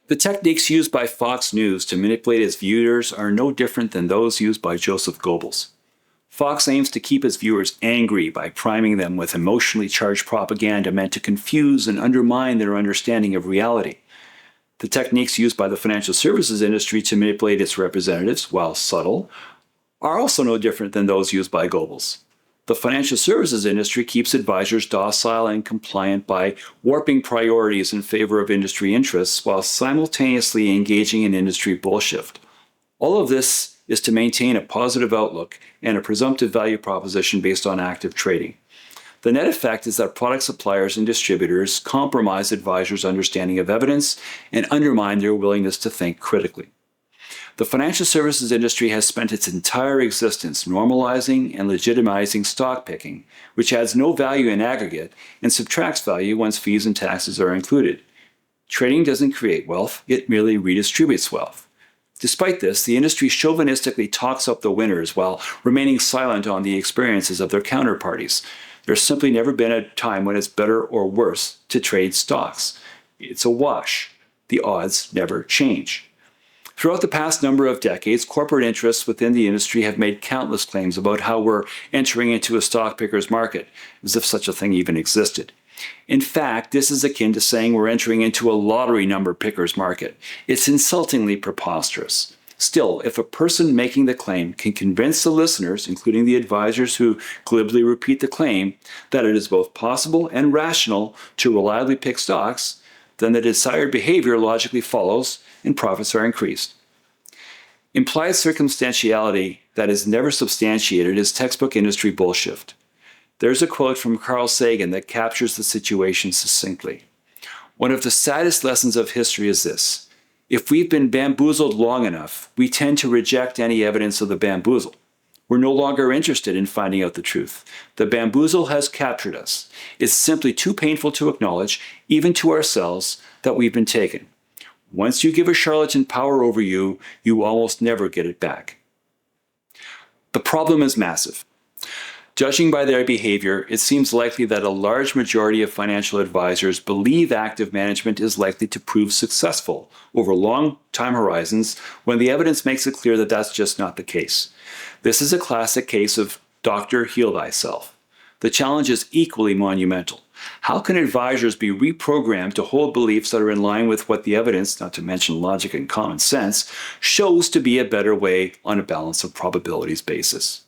The techniques used by Fox News to manipulate its viewers are no different than those used by Joseph Goebbels. Fox aims to keep its viewers angry by priming them with emotionally charged propaganda meant to confuse and undermine their understanding of reality. The techniques used by the financial services industry to manipulate its representatives, while subtle, are also no different than those used by Goebbels. The financial services industry keeps advisors docile and compliant by warping priorities in favor of industry interests while simultaneously engaging in industry bullshit. All of this is to maintain a positive outlook and a presumptive value proposition based on active trading. The net effect is that product suppliers and distributors compromise advisors' understanding of evidence and undermine their willingness to think critically. The financial services industry has spent its entire existence normalizing and legitimizing stock picking, which adds no value in aggregate and subtracts value once fees and taxes are included. Trading doesn't create wealth, it merely redistributes wealth. Despite this, the industry chauvinistically talks up the winners while remaining silent on the experiences of their counterparties. There's simply never been a time when it's better or worse to trade stocks. It's a wash. The odds never change. Throughout the past number of decades, corporate interests within the industry have made countless claims about how we're entering into a stock picker's market, as if such a thing even existed. In fact, this is akin to saying we're entering into a lottery number picker's market. It's insultingly preposterous. Still, if a person making the claim can convince the listeners, including the advisors who glibly repeat the claim, that it is both possible and rational to reliably pick stocks, then the desired behavior logically follows and profits are increased. Implied circumstantiality that is never substantiated is textbook industry bullshit. There's a quote from Carl Sagan that captures the situation succinctly. One of the saddest lessons of history is this: if we've been bamboozled long enough, we tend to reject any evidence of the bamboozle. We're no longer interested in finding out the truth. The bamboozle has captured us. It's simply too painful to acknowledge, even to ourselves, that we've been taken. Once you give a charlatan power over you, you almost never get it back. The problem is massive. Judging by their behavior, it seems likely that a large majority of financial advisors believe active management is likely to prove successful over long time horizons when the evidence makes it clear that that's just not the case. This is a classic case of Dr. Heal Thyself. The challenge is equally monumental. How can advisors be reprogrammed to hold beliefs that are in line with what the evidence, not to mention logic and common sense, shows to be a better way on a balance of probabilities basis?